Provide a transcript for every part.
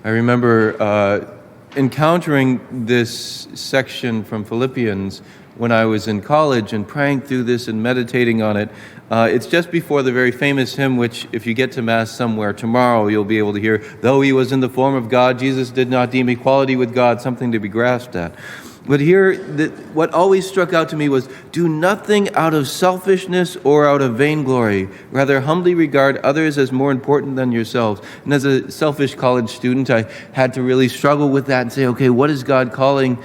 I remember encountering this section from Philippians when I was in college and praying through this and meditating on it. It's just before the very famous hymn, which if you get to Mass somewhere tomorrow, you'll be able to hear, though he was in the form of God, Jesus did not deem equality with God something to be grasped at. But here, what always struck out to me was, do nothing out of selfishness or out of vainglory. Rather, humbly regard others as more important than yourselves. And as a selfish college student, I had to really struggle with that and say, okay, what is God calling?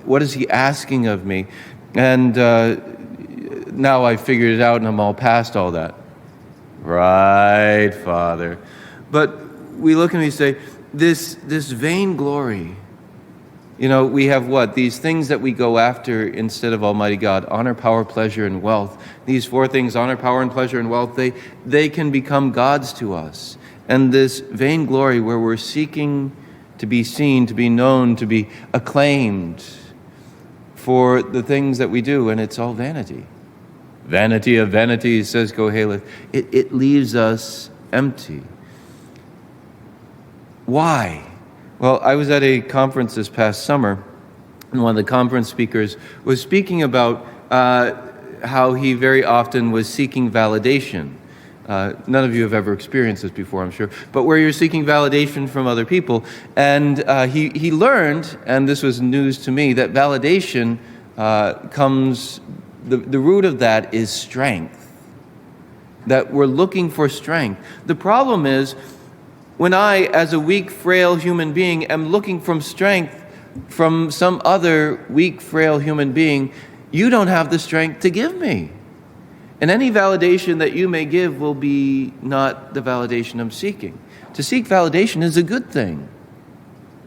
What is he asking of me? And now I've figured it out and I'm all past all that. Right, Father. But we look and we say, this vainglory. You know, we have what? These things that we go after instead of Almighty God: honor, power, pleasure, and wealth. These four things, honor, power, and pleasure, and wealth, they can become gods to us. And this vainglory where we're seeking to be seen, to be known, to be acclaimed for the things that we do, and it's all vanity. Vanity of vanities, says Koheleth. It leaves us empty. Why? Well, I was at a conference this past summer, and one of the conference speakers was speaking about how he very often was seeking validation. None of you have ever experienced this before, I'm sure, but where you're seeking validation from other people. And he learned, and this was news to me, that validation comes, the root of that is strength. That we're looking for strength. The problem is, when I, as a weak, frail human being, am looking for strength from some other weak, frail human being, you don't have the strength to give me. And any validation that you may give will be not the validation I'm seeking. To seek validation is a good thing,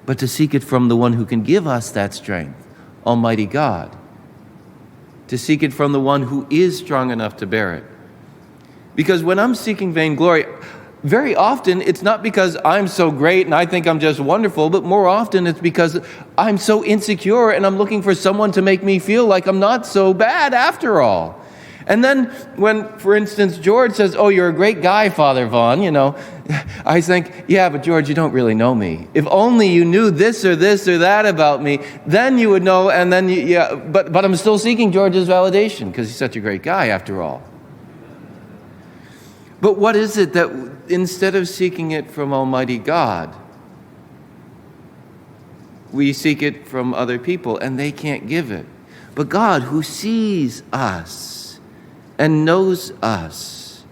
but to seek it from the one who can give us that strength, Almighty God. To seek it from the one who is strong enough to bear it. Because when I'm seeking vainglory, very often, it's not because I'm so great and I think I'm just wonderful, but more often it's because I'm so insecure and I'm looking for someone to make me feel like I'm not so bad after all. And then when, for instance, George says, oh, you're a great guy, Father Vaughn, I think, yeah, but George, you don't really know me. If only you knew this or that about me, then you would know, and then, but I'm still seeking George's validation because he's such a great guy after all. But what is it that instead of seeking it from Almighty God, we seek it from other people and they can't give it? But God, who sees us and knows us,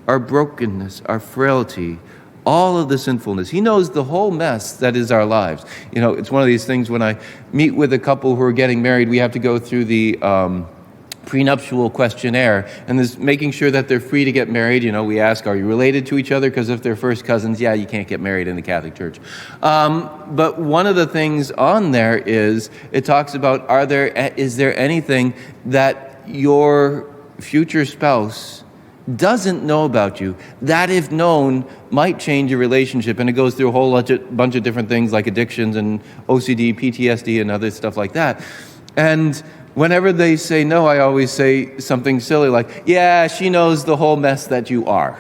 our brokenness, our frailty, all of the sinfulness. He knows the whole mess that is our lives. It's one of these things when I meet with a couple who are getting married, we have to go through the prenuptial questionnaire, and this making sure that they're free to get married. We ask, are you related to each other? Because if they're first cousins, you can't get married in the Catholic Church. But one of the things on there is, it talks about, is there anything that your future spouse doesn't know about you that, if known, might change your relationship? And it goes through a whole bunch of different things like addictions and OCD, PTSD, and other stuff like that. And whenever they say no, I always say something silly like, yeah, she knows the whole mess that you are.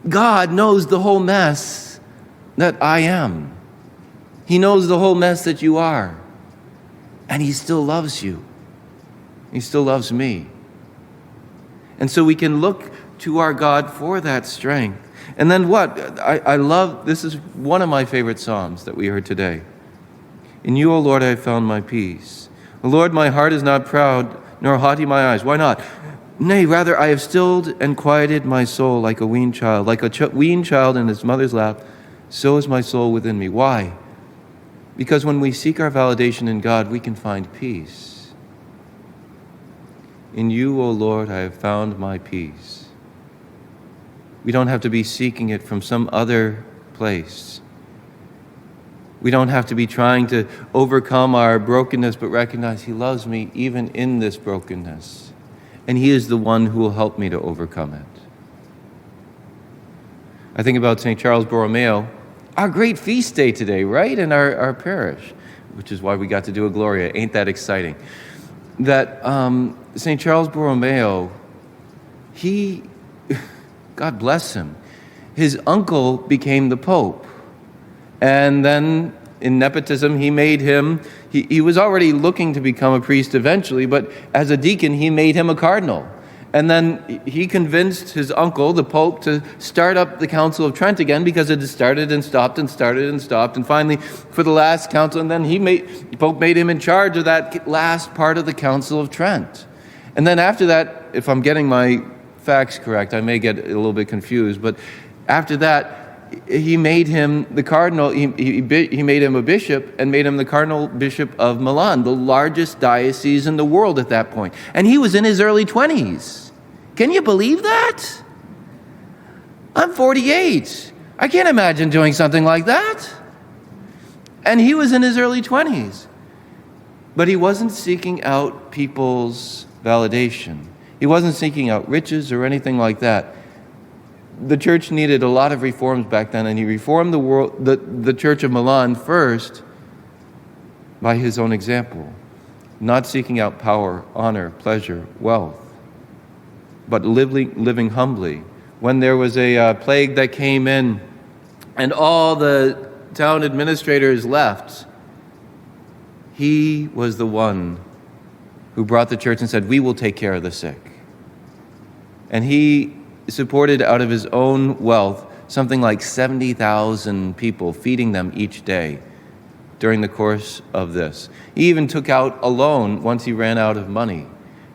God knows the whole mess that I am. He knows the whole mess that you are. And he still loves you. He still loves me. And so we can look to our God for that strength. And then what? I love, this is one of my favorite Psalms that we heard today. In you, O Lord, I have found my peace. O Lord, my heart is not proud, nor haughty my eyes. Why not? Nay, rather, I have stilled and quieted my soul like a weaned child. Like a weaned child in his mother's lap, so is my soul within me. Why? Because when we seek our validation in God, we can find peace. In you, O Lord, I have found my peace. We don't have to be seeking it from some other place. We don't have to be trying to overcome our brokenness, but recognize he loves me even in this brokenness. And he is the one who will help me to overcome it. I think about St. Charles Borromeo, our great feast day today, right? In our parish, which is why we got to do a Gloria. Ain't that exciting? That St. Charles Borromeo, God bless him, his uncle became the Pope. And then in nepotism, he made him, he was already looking to become a priest eventually, but as a deacon, he made him a cardinal. And then he convinced his uncle, the Pope, to start up the Council of Trent again because it had started and stopped and started and stopped. And finally, for the last council, and then the Pope made him in charge of that last part of the Council of Trent. And then after that, if I'm getting my facts correct, I may get a little bit confused, but after that, he made him the cardinal, he made him a bishop and made him the cardinal bishop of Milan, the largest diocese in the world at that point. And he was in his early 20s. Can you believe that? I'm 48. I can't imagine doing something like that. And he was in his early 20s. But he wasn't seeking out people's validation. He wasn't seeking out riches or anything like that. The church needed a lot of reforms back then, and he reformed the Church of Milan first by his own example, not seeking out power, honor, pleasure, wealth, but living humbly. When there was a plague that came in and all the town administrators left, he was the one who brought the church and said, "We will take care of the sick." And he supported out of his own wealth something like 70,000 people, feeding them each day during the course of this. He even took out a loan once he ran out of money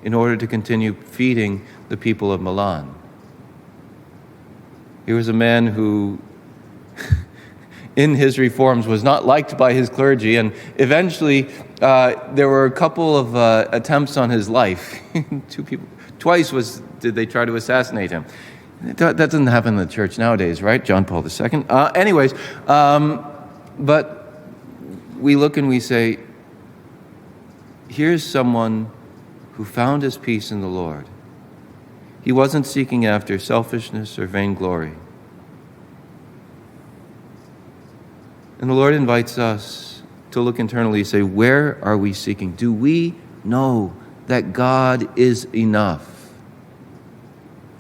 in order to continue feeding the people of Milan. He was a man who, in his reforms, was not liked by his clergy, and eventually there were a couple of attempts on his life. Twice did they try to assassinate him. That doesn't happen in the church nowadays, right? John Paul II. But we look and we say, here's someone who found his peace in the Lord. He wasn't seeking after selfishness or vainglory. And the Lord invites us to look internally and say, where are we seeking? Do we know that God is enough?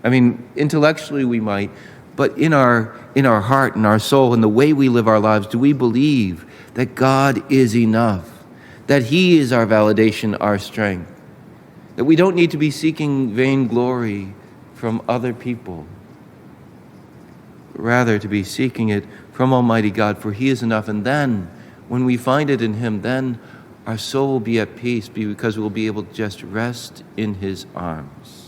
I mean, intellectually we might, but in our heart and our soul and the way we live our lives, do we believe that God is enough? That He is our validation, our strength? That we don't need to be seeking vainglory from other people, rather to be seeking it from Almighty God, for He is enough. And then, when we find it in Him, then our soul will be at peace because we'll be able to just rest in His arms.